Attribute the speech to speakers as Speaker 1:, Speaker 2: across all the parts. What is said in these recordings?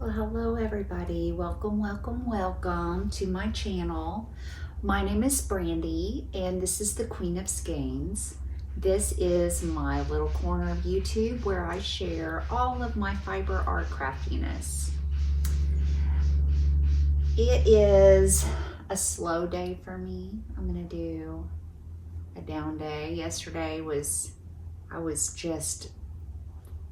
Speaker 1: Well, hello everybody. Welcome, welcome, welcome to my channel. My name is Brandy and this is the Queen of Skeins. This is my little corner of YouTube where I share all of my fiber art craftiness. It is a slow day for me. I'm gonna do a down day. Yesterday I was just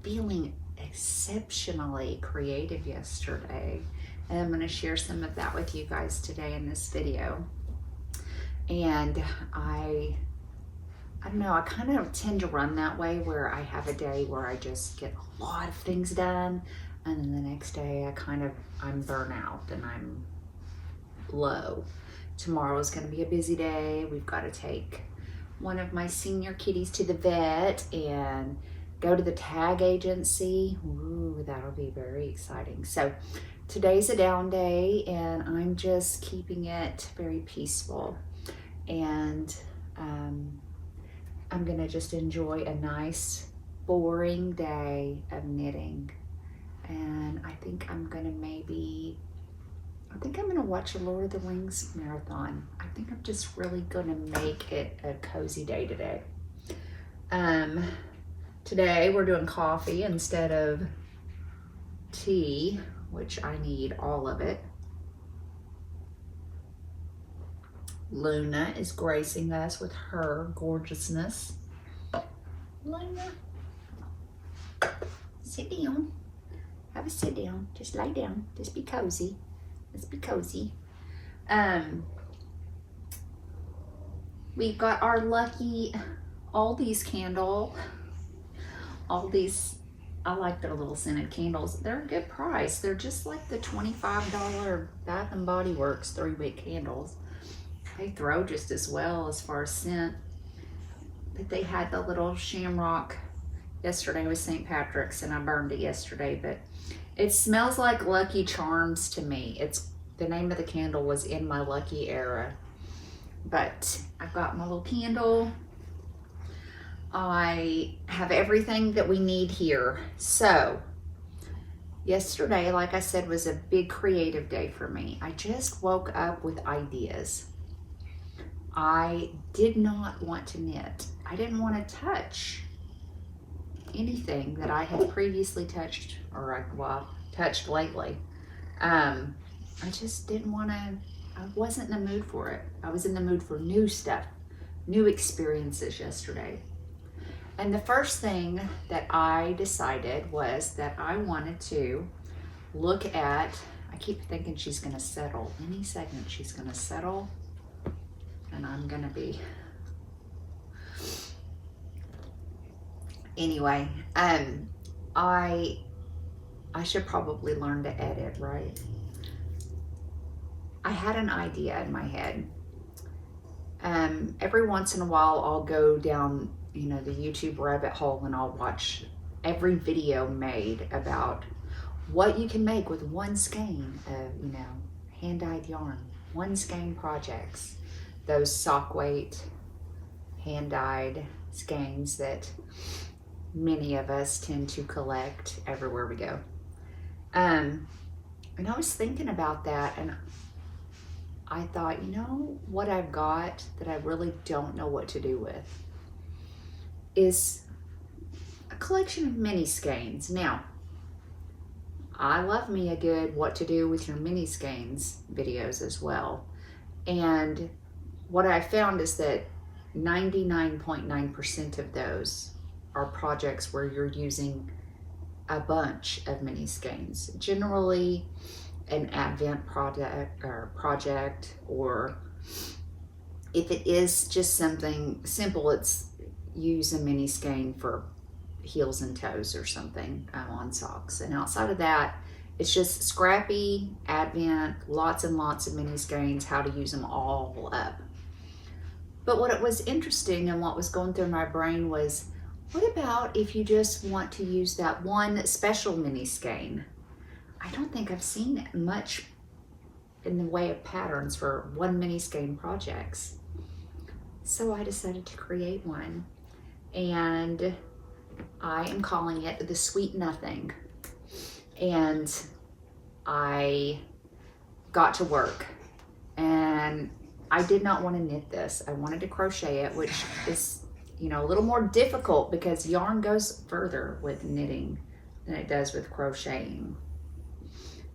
Speaker 1: feeling exceptionally creative yesterday, and I'm going to share some of that with you guys today in this video. And I don't know, I kind of tend to run that way where I have a day where I just get a lot of things done, and then the next day I'm burnout and I'm low. Tomorrow is going to be a busy day. We've got to take one of my senior kitties to the vet and go to the tag agency. Ooh, that'll be very exciting. So today's a down day and I'm just keeping it very peaceful. And I'm gonna just enjoy a nice, boring day of knitting. And I think I'm gonna watch a Lord of the Rings marathon. I think I'm just really gonna make it a cozy day today. Today we're doing coffee instead of tea, which I need all of it. Luna is gracing us with her gorgeousness. Luna, sit down. Have a sit down. Just lay down. Just be cozy. Let's be cozy. We got our lucky Aldi's candle. All these, I like their little scented candles. They're a good price. They're just like the $25 Bath and Body Works 3-wick candles. They throw just as well as far as scent. But they had the little shamrock. Yesterday was St. Patrick's and I burned it yesterday, but it smells like Lucky Charms to me. The name of the candle was In My Lucky Era. But I've got my little candle. I have everything that we need here. So yesterday, like I said, was a big creative day for me. I just woke up with ideas. I did not want to knit. I didn't want to touch anything that I had previously touched or touched lately. I just didn't want to, I wasn't in the mood for it. I was in the mood for new stuff, new experiences yesterday. And the first thing that I decided was that I wanted to look at, I keep thinking she's gonna settle. Any second she's gonna settle and I'm gonna be, anyway, I should probably learn to edit, right? I had an idea in my head. Every once in a while I'll go down the YouTube rabbit hole and I'll watch every video made about what you can make with one skein of, hand-dyed yarn, one skein projects, those sock weight hand-dyed skeins that many of us tend to collect everywhere we go. And I was thinking about that and I thought, what I've got that I really don't know what to do with is a collection of mini skeins. Now, I love me a good what to do with your mini skeins videos as well. And what I found is that 99.9% of those are projects where you're using a bunch of mini skeins. Generally an Advent project, or if it is just something simple, it's use a mini skein for heels and toes or something on socks. And outside of that, it's just scrappy Advent, lots and lots of mini skeins, how to use them all up. But what it was interesting and what was going through my brain was, what about if you just want to use that one special mini skein? I don't think I've seen much in the way of patterns for one mini skein projects. So I decided to create one. And I am calling it the Sweet Nothing. And I got to work, and I did not want to knit this. I wanted to crochet it, which is, you know, a little more difficult because yarn goes further with knitting than it does with crocheting.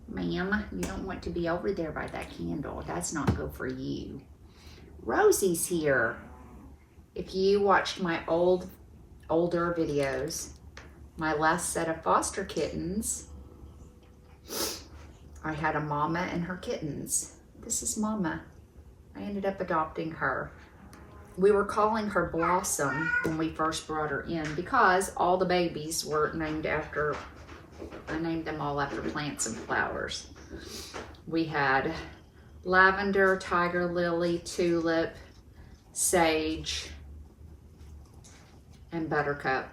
Speaker 1: Ma'am, you don't want to be over there by that candle. That's not good for you. Rosie's here. If you watched my older videos, my last set of foster kittens, I had a mama and her kittens. This is Mama. I ended up adopting her. We were calling her Blossom when we first brought her in because all the babies were named after, I named them all after plants and flowers. We had lavender, tiger lily, tulip, sage, and buttercup.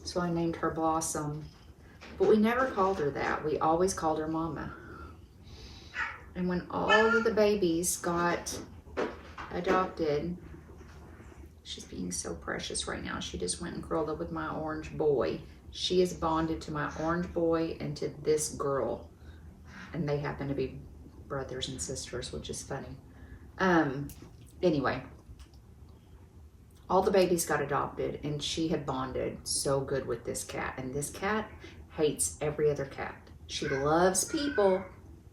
Speaker 1: So I named her Blossom, but we never called her that. We always called her Mama. And when all of the babies got adopted, she's being so precious right now. She just went and curled up with my orange boy. She is bonded to my orange boy and to this girl. And they happen to be brothers and sisters, which is funny. Anyway, all the babies got adopted, and she had bonded so good with this cat. And this cat hates every other cat. She loves people,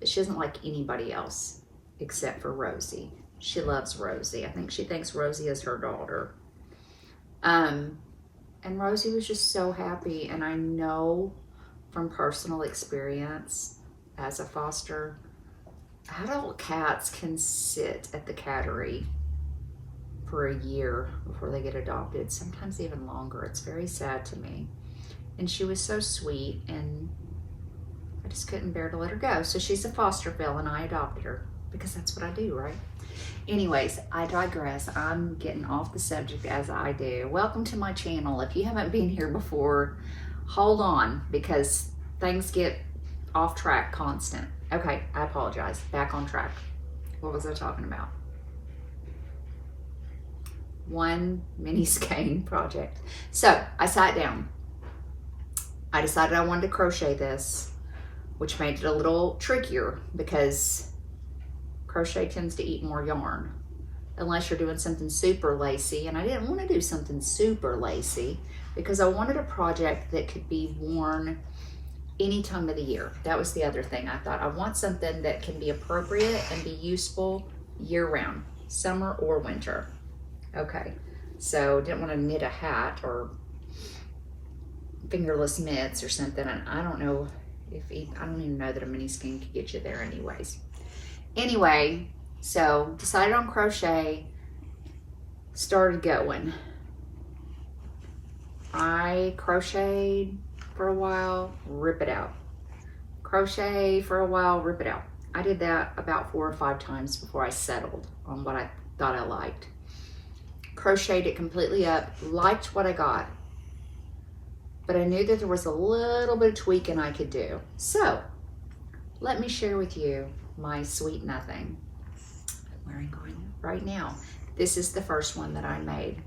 Speaker 1: but she doesn't like anybody else except for Rosie. She loves Rosie. I think she thinks Rosie is her daughter. And Rosie was just so happy. And I know from personal experience as a foster, adult cats can sit at the cattery for a year before they get adopted, sometimes even longer. It's very sad to me. And she was so sweet, and I just couldn't bear to let her go. So she's a foster fill, and I adopted her because that's what I do, right? Anyways, I digress. I'm getting off the subject as I do. Welcome to my channel. If you haven't been here before, hold on, because things get off track constant. Okay, I apologize. Back on track. What was I talking about? One mini skein project. So I sat down. I decided I wanted to crochet this, which made it a little trickier because crochet tends to eat more yarn unless you're doing something super lacy. And I didn't want to do something super lacy because I wanted a project that could be worn any time of the year. That was the other thing. I thought I want something that can be appropriate and be useful year round, summer or winter. Okay, so didn't want to knit a hat or fingerless mitts or something. And I don't know if, I don't even know that a mini skein could get you there anyways. Anyway, so decided on crochet, started going. I crocheted for a while, rip it out. Crochet for a while, rip it out. I did that about 4 or 5 times before I settled on what I thought I liked. Crocheted it completely up, liked what I got, but I knew that there was a little bit of tweaking I could do. So let me share with you my sweet nothing I'm wearing right now. This is the first one that I made.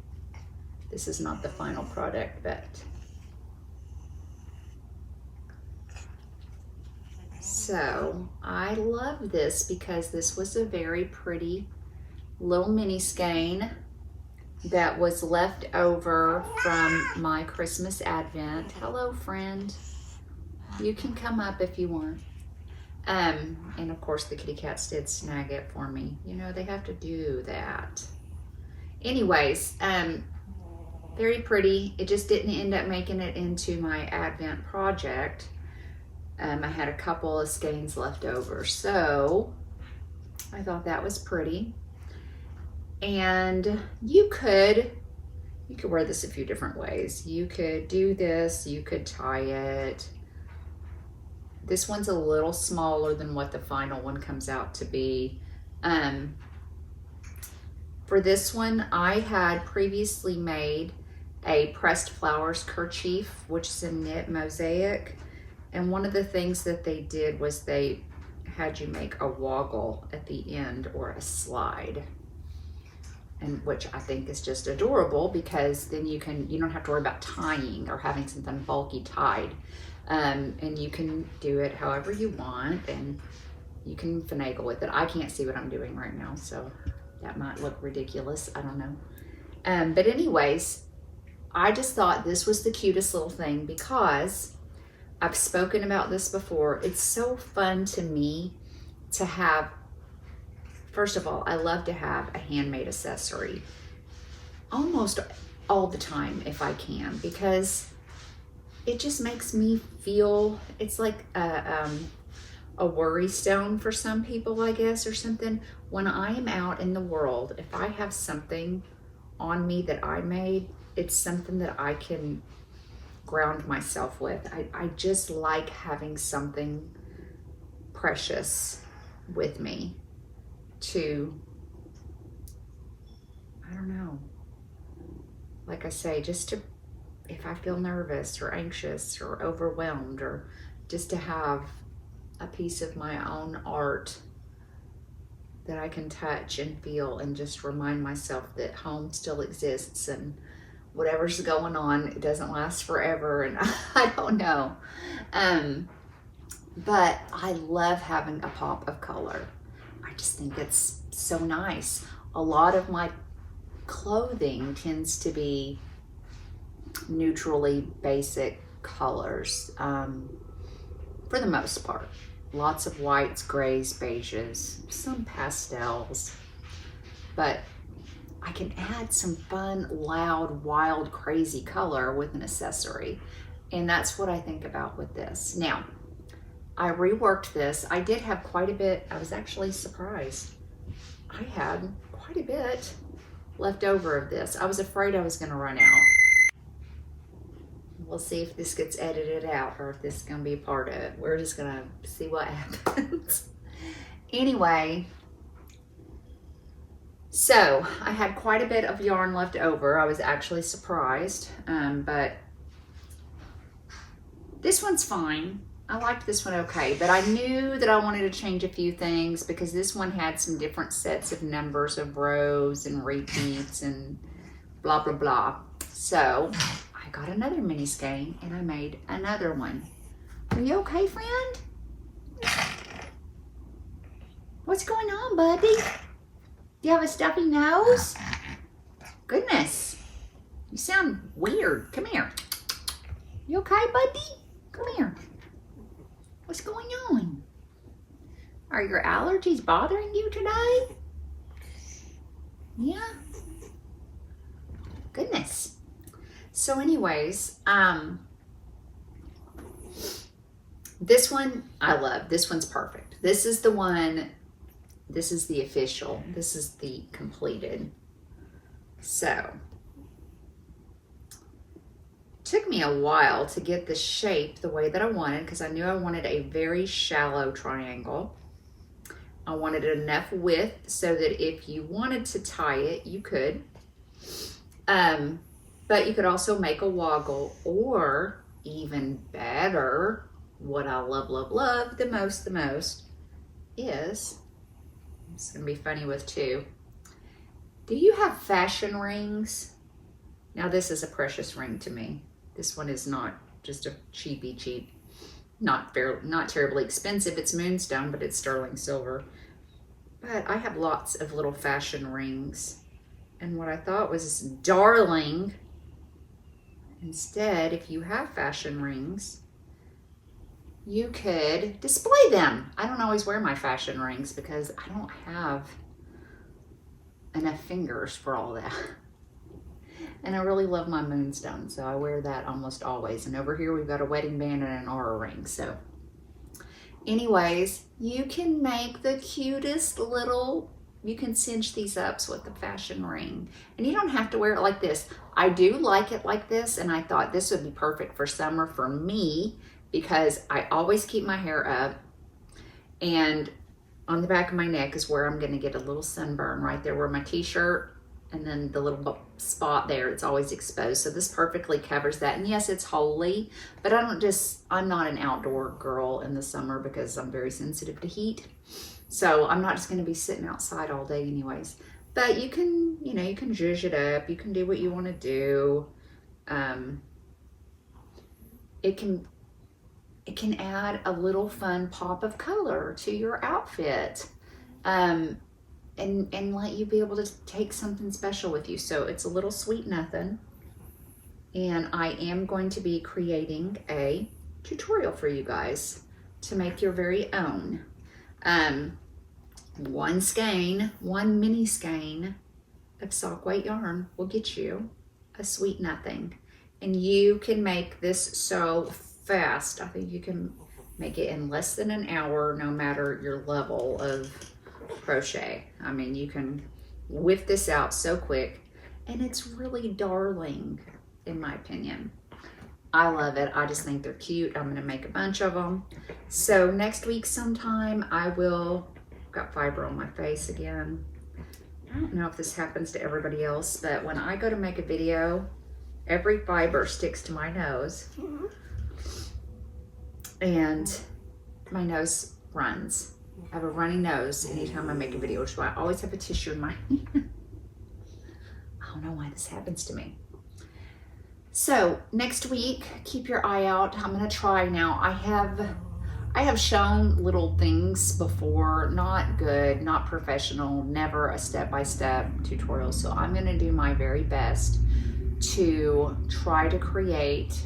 Speaker 1: This is not the final product, but so I love this because this was a very pretty little mini skein that was left over from my Christmas Advent. Hello, friend. You can come up if you want. And of course the kitty cats did snag it for me. You know, they have to do that. Anyways, very pretty. It just didn't end up making it into my Advent project. I had a couple of skeins left over, so I thought that was pretty. And you could wear this a few different ways. You could do this, you could tie it. This one's a little smaller than what the final one comes out to be. For this one, I had previously made a pressed flowers kerchief, which is a knit mosaic. And one of the things that they did was they had you make a woggle at the end or a slide. And which I think is just adorable because then you don't have to worry about tying or having something bulky tied. And you can do it however you want, and you can finagle with it. I can't see what I'm doing right now, so that might look ridiculous. I don't know. But anyways, I just thought this was the cutest little thing because I've spoken about this before. It's so fun to me to have, first of all, I love to have a handmade accessory almost all the time if I can, because it just makes me feel, it's like a worry stone for some people, I guess, or something. When I am out in the world, if I have something on me that I made, it's something that I can ground myself with. I just like having something precious with me to, I don't know, like I say, just to, if I feel nervous or anxious or overwhelmed, or just to have a piece of my own art that I can touch and feel and just remind myself that home still exists, and whatever's going on, it doesn't last forever, and I don't know. But I love having a pop of color. I just think it's so nice. A lot of my clothing tends to be neutrally basic colors, for the most part. Lots of whites, grays, beiges, some pastels, but I can add some fun, loud, wild, crazy color with an accessory. And that's what I think about with this. Now, I reworked this. I did have quite a bit. I was actually surprised. I had quite a bit left over of this. I was afraid I was going to run out. We'll see if this gets edited out or if this is going to be a part of it. We're just going to see what happens. Anyway, so I had quite a bit of yarn left over. I was actually surprised, but this one's fine. I liked this one okay, but I knew that I wanted to change a few things because this one had some different sets of numbers of rows and repeats and blah, blah, blah. So I got another mini skein and I made another one. Are you okay, friend? What's going on, buddy? Do you have a stuffy nose? Goodness, you sound weird. Come here. You okay, buddy? Come here. What's going on? Are your allergies bothering you today? Yeah. Goodness. So anyways, this one I love. This one's perfect. This is the one, this is the official. This is the completed. So, took me a while to get the shape the way that I wanted because I knew I wanted a very shallow triangle. I wanted enough width so that if you wanted to tie it, you could. But you could also make a woggle, or even better, what I love, love, love the most is, it's gonna be funny with two. Do you have fashion rings? Now this is a precious ring to me. This one is not just a cheapy cheap, not terribly expensive. It's moonstone, but it's sterling silver. But I have lots of little fashion rings. And what I thought was darling, instead, if you have fashion rings, you could display them. I don't always wear my fashion rings because I don't have enough fingers for all that. And I really love my moonstone, so I wear that almost always. And over here we've got a wedding band and an aura ring. So anyways, you can make the cutest little, you can cinch these up with the fashion ring. And you don't have to wear it like this. I do like it like this, and I thought this would be perfect for summer for me because I always keep my hair up, and on the back of my neck is where I'm gonna get a little sunburn right there where my t-shirt, and then the little spot there, it's always exposed. So this perfectly covers that. And yes, it's holy, but I'm not an outdoor girl in the summer because I'm very sensitive to heat. So I'm not just gonna be sitting outside all day anyways. But you can, you can zhuzh it up. You can do what you wanna do. It can it can add a little fun pop of color to your outfit. And let you be able to take something special with you. So it's a little sweet nothing. And I am going to be creating a tutorial for you guys to make your very own. One skein, one mini skein of sock weight yarn will get you a sweet nothing. And you can make this so fast. I think you can make it in less than an hour, no matter your level of crochet. I mean, you can whip this out so quick, and it's really darling, in my opinion. I love it. I just think they're cute. I'm gonna make a bunch of them. So next week sometime I will, got fiber on my face again. I don't know if this happens to everybody else, but when I go to make a video, every fiber sticks to my nose and my nose runs. I have a runny nose anytime I make a video, which is why I always have a tissue in my hand. I don't know why this happens to me. So next week, keep your eye out. I'm gonna try now. I have shown little things before, not good, not professional, never a step-by-step tutorial. So I'm gonna do my very best to try to create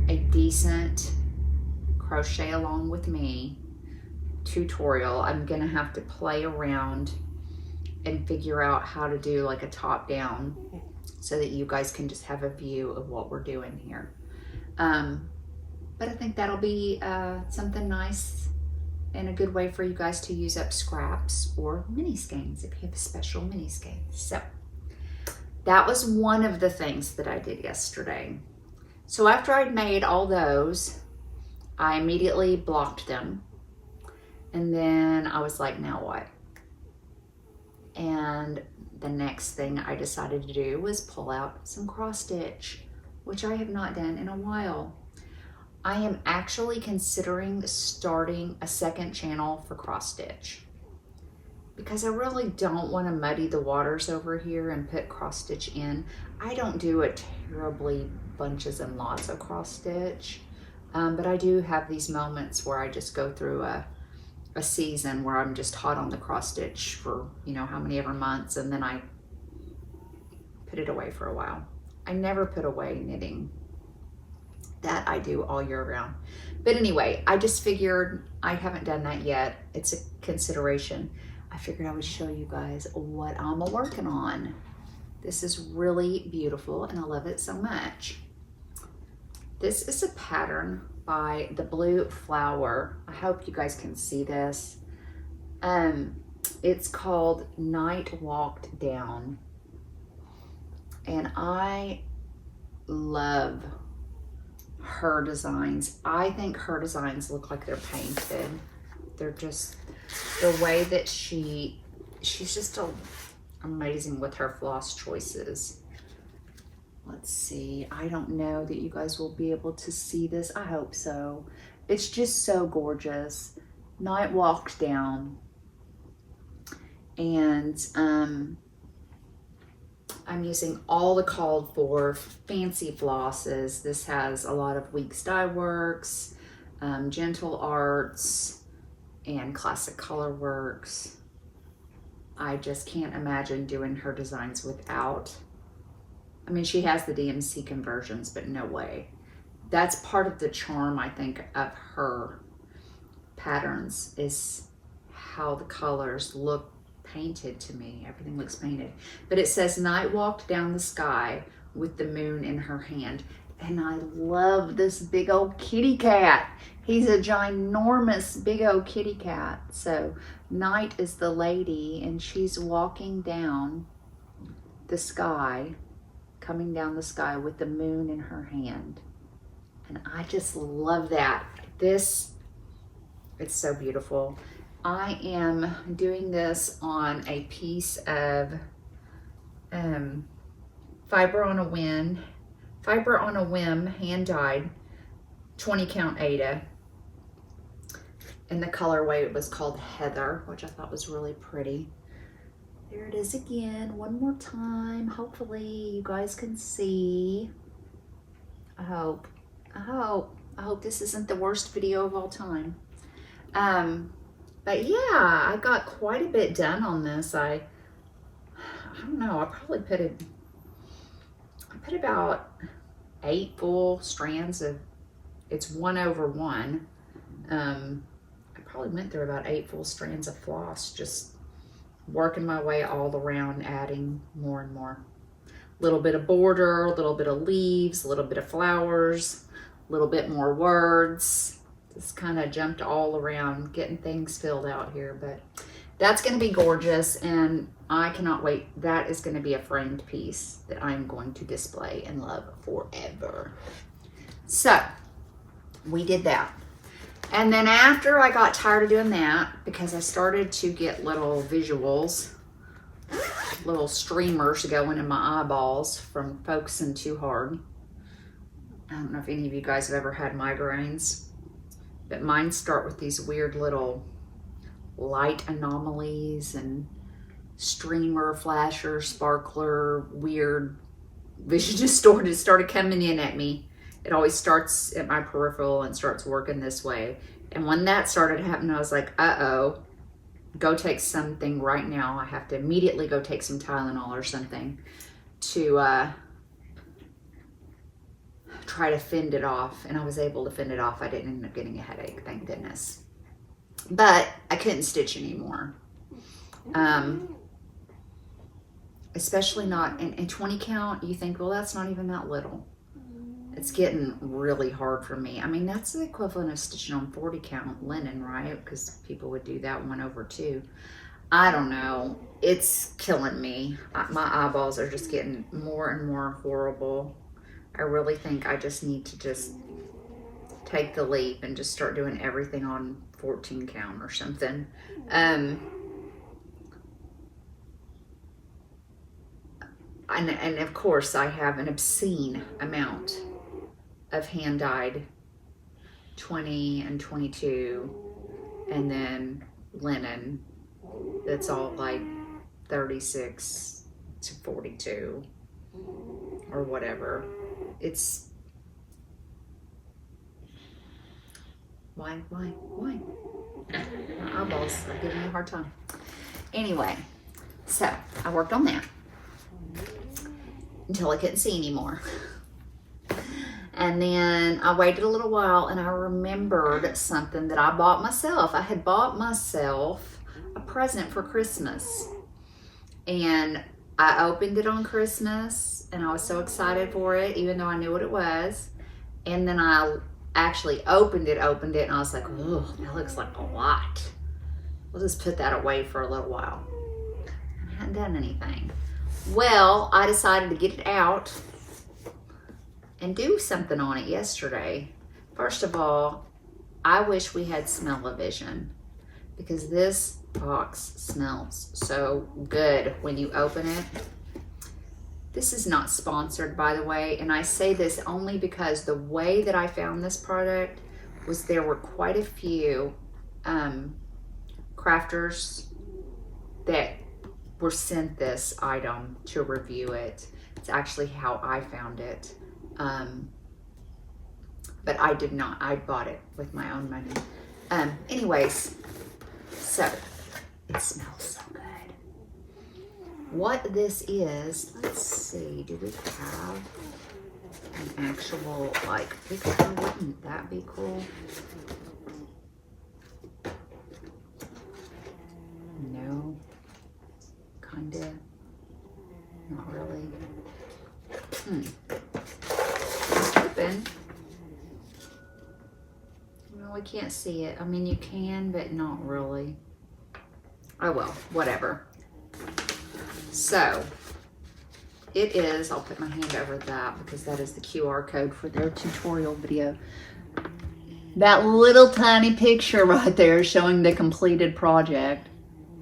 Speaker 1: a decent crochet along with me tutorial. I'm gonna have to play around and figure out how to do like a top down so that you guys can just have a view of what we're doing here. But I think that'll be something nice and a good way for you guys to use up scraps or mini skeins if you have a special mini skein. So that was one of the things that I did yesterday. So after I'd made all those, I immediately blocked them. And then I was like, now what? And the next thing I decided to do was pull out some cross stitch, which I have not done in a while. I am actually considering starting a second channel for cross stitch because I really don't want to muddy the waters over here and put cross stitch in. I don't do a terribly bunches and lots of cross stitch. But I do have these moments where I just go through a season where I'm just hot on the cross stitch for, you know, how many ever months, and then I put it away for a while. I never put away knitting. That I do all year round. But anyway, I just figured I haven't done that yet. It's a consideration. I figured I would show you guys what I'm working on. This is really beautiful and I love it so much. This is a pattern by the Blue Flower. I hope you guys can see this. It's called Night Walked Down. And I love her designs. I think her designs look like they're painted. They're just, the way that she's just amazing with her floss choices. Let's see, I don't know that you guys will be able to see this. I hope so. It's just so gorgeous. Night Walked Down. And I'm using all the called for fancy flosses. This has a lot of Weeks Dye Works, Gentle Arts, and Classic Color Works. I just can't imagine doing her designs without. I mean, she has the DMC conversions, but no way. That's part of the charm, I think, of her patterns is how the colors look painted to me. Everything looks painted. But it says, Night Walked Down the Sky with the moon in her hand. And I love this big old kitty cat. He's a ginormous big old kitty cat. So Night is the lady and she's walking down the sky, coming down the sky with the moon in her hand. And I just love that. It's so beautiful. I am doing this on a piece of Fiber on a Whim hand dyed 20 count Aida. And the colorway was called Heather, which I thought was really pretty. There it is again, one more time. Hopefully you guys can see. I hope. I hope this isn't the worst video of all time. But yeah, I got quite a bit done on this. I don't know, I probably put about 8 full strands of, it's 1/1. I probably went through about 8 full strands of floss, just working my way all around, adding more and more. A little bit of border, a little bit of leaves, a little bit of flowers, a little bit more words. Just kind of jumped all around, getting things filled out here, but that's going to be gorgeous, and I cannot wait. That is going to be a framed piece that I'm going to display and love forever. So we did that. And then after I got tired of doing that, because I started to get little visuals, little streamers going in my eyeballs from focusing too hard. I don't know if any of you guys have ever had migraines, but mine start with these weird little light anomalies and streamer, flasher, sparkler, weird vision distorted started coming in at me. It always starts at my peripheral and starts working this way. And when that started happening, I was like, uh-oh, go take something right now. I have to immediately go take some Tylenol or something to try to fend it off. And I was able to fend it off. I didn't end up getting a headache, thank goodness. But I couldn't stitch anymore. Especially not in 20 count. You think, well, that's not even that little. It's getting really hard for me. I mean, that's the equivalent of stitching on 40 count linen, right? Because people would do that 1/2. I don't know. It's killing me. My eyeballs are just getting more and more horrible. I really think I just need to just take the leap and just start doing everything on 14 count or something. And of course I have an obscene amount of hand dyed 20 and 22, and then linen that's all like 36 to 42 or whatever. It's why? My eyeballs are giving me a hard time. Anyway, so I worked on that until I couldn't see anymore. And then I waited a little while and I remembered something that I bought myself. I had bought myself a present for Christmas. And I opened it on Christmas and I was so excited for it, even though I knew what it was. And then I actually opened it and I was like, oh, that looks like a lot. We'll just put that away for a little while. I hadn't done anything. Well, I decided to get it out and do something on it yesterday. First of all, I wish we had smell-o-vision, because this box smells so good when you open it. This is not sponsored, by the way, and I say this only because the way that I found this product was there were quite a few crafters that were sent this item to review it. It's actually how I found it. But I did not. I bought it with my own money. Anyways, so it smells so good. What this is, let's see, do we have an actual, like, picture? Wouldn't that be cool? No, kinda, not really. Open. Well, we can't see it. I mean, you can, but not really. Oh well, whatever. So it is, I'll put my hand over that because that is the QR code for their tutorial video. That little tiny picture right there showing the completed project.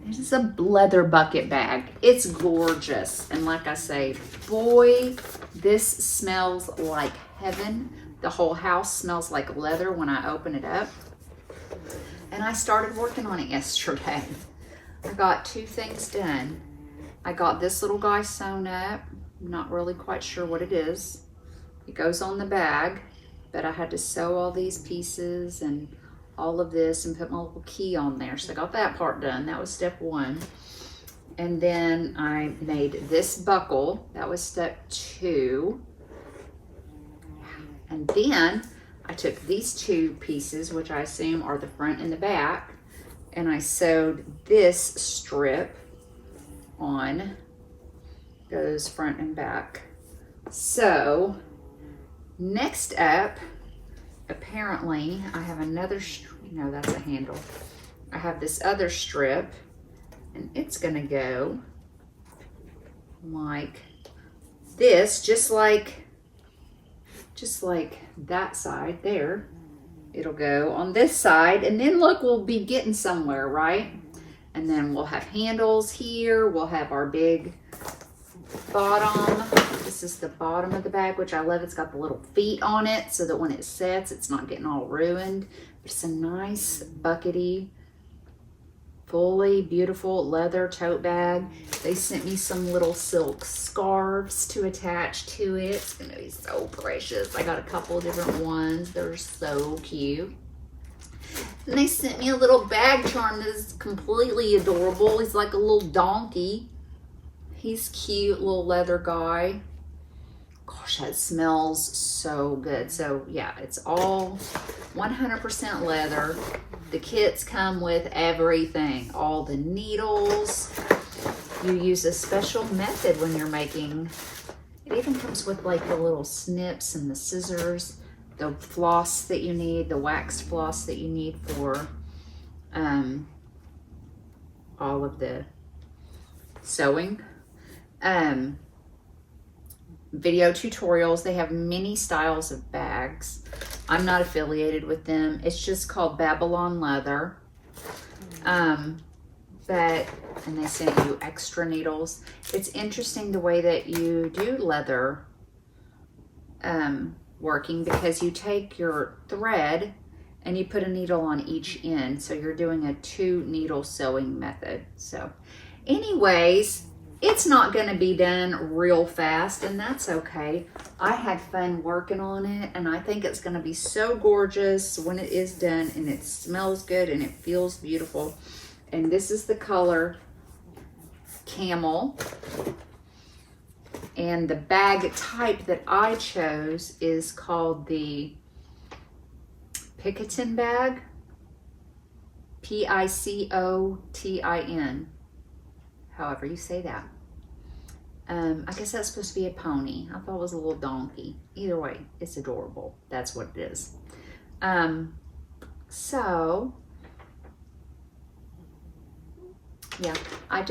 Speaker 1: This is a leather bucket bag. It's gorgeous. And like I say, boy, this smells like heaven. The whole house smells like leather when I open it up. And I started working on it yesterday. I got 2 things done. I got this little guy sewn up. I'm not really quite sure what it is. It goes on the bag. but I had to sew all these pieces and all of this and put my little key on there. So I got that part done. That was step 1. And then I made this buckle. That was step 2. And then I took these 2 pieces, which I assume are the front and the back, and I sewed this strip on. Goes front and back. So next up, apparently I have another, no, that's a handle. I have this other strip, and it's gonna go like this, just like that side there. It'll go on this side, and then look, we'll be getting somewhere, right? And then we'll have handles here. We'll have our big bottom. This is the bottom of the bag, which I love. It's got the little feet on it so that when it sets, it's not getting all ruined. It's a nice buckety, fully beautiful leather tote bag. They sent me some little silk scarves to attach to it. It's gonna be so precious. I got a couple of different ones. They're so cute. And they sent me a little bag charm that is completely adorable. He's like a little donkey. He's cute, little leather guy. Gosh, that smells so good. So yeah, it's all 100% leather. The kits come with everything, all the needles. You use a special method when you're making. It even comes with like the little snips and the scissors, the floss that you need, the waxed floss that you need for all of the sewing. Video tutorials. They have many styles of bags. I'm not affiliated with them. It's just called Babylon Leather. And they send you extra needles. It's interesting the way that you do leather working, because you take your thread and you put a needle on each end. So you're doing a 2 needle sewing method. So anyways, it's not going to be done real fast, and that's okay. I had fun working on it, and I think it's going to be so gorgeous when it is done, and it smells good and it feels beautiful. And this is the color Camel. And the bag type that I chose is called the Picotin bag. Picotin. However you say that. I guess that's supposed to be a pony. I thought it was a little donkey. Either way, it's adorable. That's what it is. So, yeah, I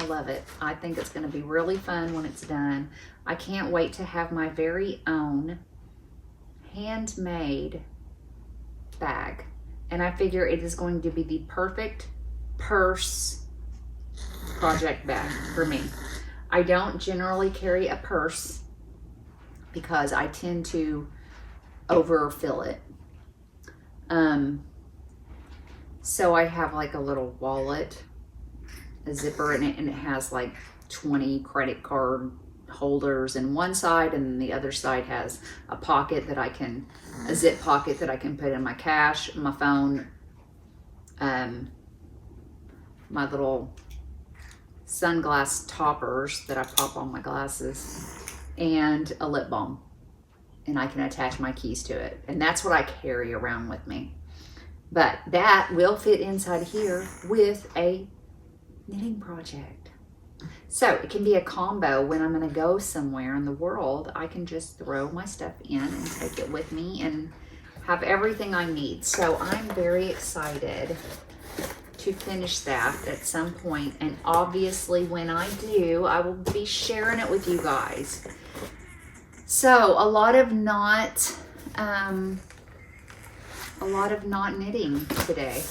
Speaker 1: love it. I think it's going to be really fun when it's done. I can't wait to have my very own handmade bag. And I figure it is going to be the perfect purse project bag for me. I don't generally carry a purse because I tend to overfill it. So I have like a little wallet, a zipper in it, and it has like 20 credit card holders in one side, and then the other side has a pocket that a zip pocket that I can put in my cash, my phone, my little sunglass toppers that I pop on my glasses, and a lip balm. And I can attach my keys to it. And that's what I carry around with me. But that will fit inside here with a knitting project. So it can be a combo. When I'm gonna go somewhere in the world, I can just throw my stuff in and take it with me and have everything I need. So I'm very excited to finish that at some point, and obviously when I do, I will be sharing it with you guys. So a lot of not knitting today,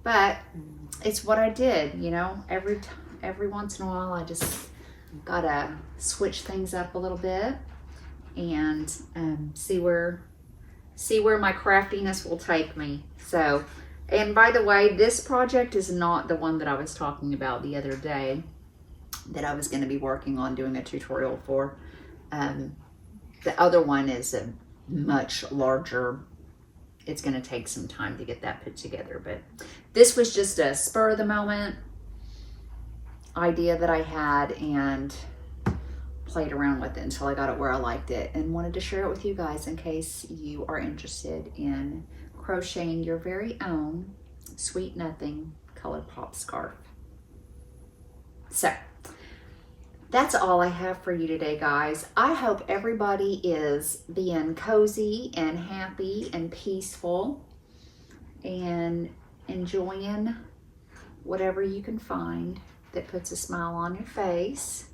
Speaker 1: but it's what I did, you know. Every once in a while I just gotta switch things up a little bit and see where my craftiness will take me. So, and by the way, this project is not the one that I was talking about the other day that I was going to be working on doing a tutorial for. The other one is a much larger. It's going to take some time to get that put together, but this was just a spur of the moment idea that I had and played around with it until I got it where I liked it, and wanted to share it with you guys in case you are interested in crocheting your very own Sweet Nothing colored pop scarf. So that's all I have for you today, guys. I hope everybody is being cozy and happy and peaceful and enjoying whatever you can find that puts a smile on your face.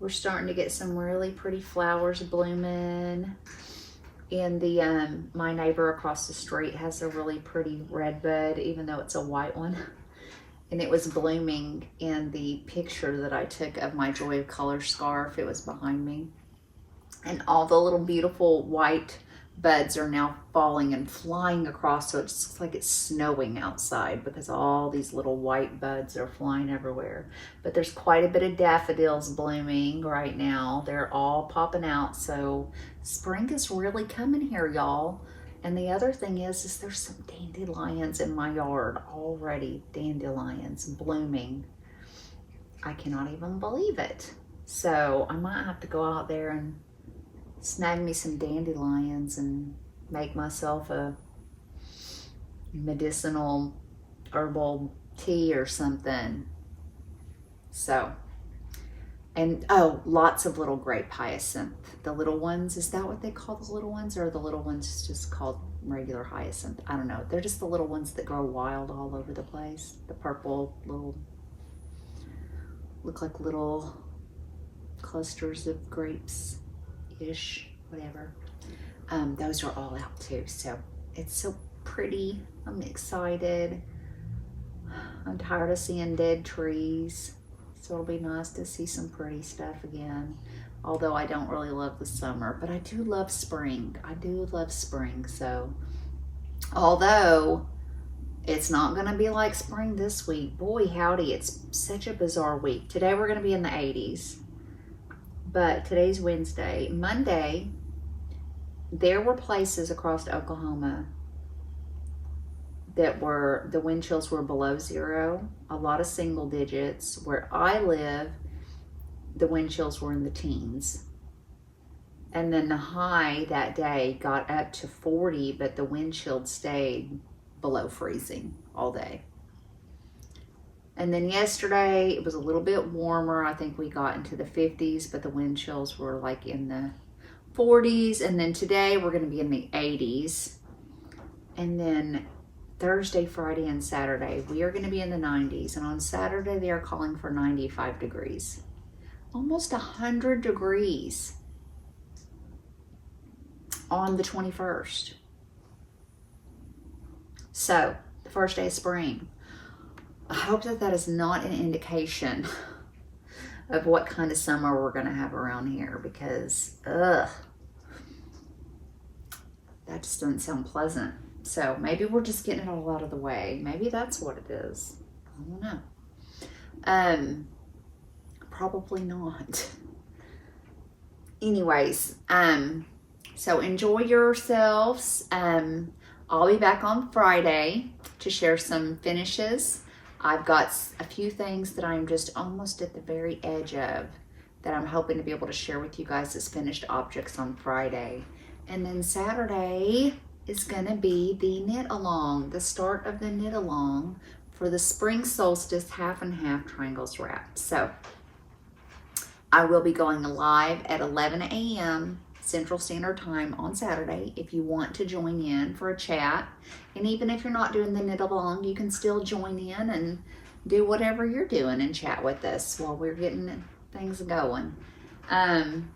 Speaker 1: We're starting to get some really pretty flowers blooming. And the my neighbor across the street has a really pretty red bud, even though it's a white one. And it was blooming in the picture that I took of my Joy of Color scarf. It was behind me. And all the little beautiful white buds are now falling and flying across, so it just looks like it's snowing outside because all these little white buds are flying everywhere. But there's quite a bit of daffodils blooming right now. They're all popping out, so spring is really coming here, y'all. And the other thing is there's some dandelions in my yard already. Dandelions blooming. I cannot even believe it. So I might have to go out there and snag me some dandelions and make myself a medicinal herbal tea or something. So, and oh, lots of little grape hyacinth. The little ones, is that what they call the little ones? Or are the little ones just called regular hyacinth? I don't know. They're just the little ones that grow wild all over the place. The purple little, look like little clusters of grapes. Ish, whatever. Those are all out too, so it's so pretty. I'm excited. I'm tired of seeing dead trees, so it'll be nice to see some pretty stuff again. Although I don't really love the summer, but I do love spring. I do love spring. So although it's not going to be like spring this week, boy howdy, it's such a bizarre week. Today we're going to be in the 80s. But today's Wednesday. Monday, there were places across Oklahoma that were, the wind chills were below zero, a lot of single digits. Where I live, the wind chills were in the teens. And then the high that day got up to 40, but the wind chill stayed below freezing all day. And then yesterday, it was a little bit warmer. I think we got into the 50s, but the wind chills were like in the 40s. And then today, we're going to be in the 80s. And then Thursday, Friday, and Saturday, we are going to be in the 90s. And on Saturday, they are calling for 95 degrees. Almost 100 degrees on the 21st. So, the first day of spring. I hope that that is not an indication of what kind of summer we're going to have around here, because, that just doesn't sound pleasant. So maybe we're just getting it all out of the way. Maybe that's what it is. I don't know. Probably not. Anyways, so enjoy yourselves. I'll be back on Friday to share some finishes. I've got a few things that I'm just almost at the very edge of that I'm hoping to be able to share with you guys as finished objects on Friday. And then Saturday is going to be the knit along, the start of the knit along for the spring solstice half and half triangles wrapped. So I will be going live at 11 a.m. Central Standard Time on Saturday if you want to join in for a chat. And even if you're not doing the knit along, you can still join in and do whatever you're doing and chat with us while we're getting things going. And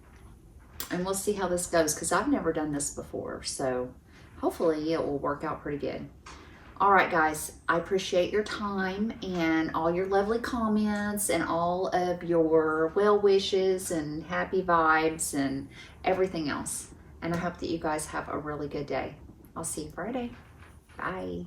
Speaker 1: we'll see how this goes, because I've never done this before, so hopefully it will work out pretty good. All right, guys, I appreciate your time and all your lovely comments and all of your well wishes and happy vibes and everything else. And I hope that you guys have a really good day. I'll see you Friday. Bye.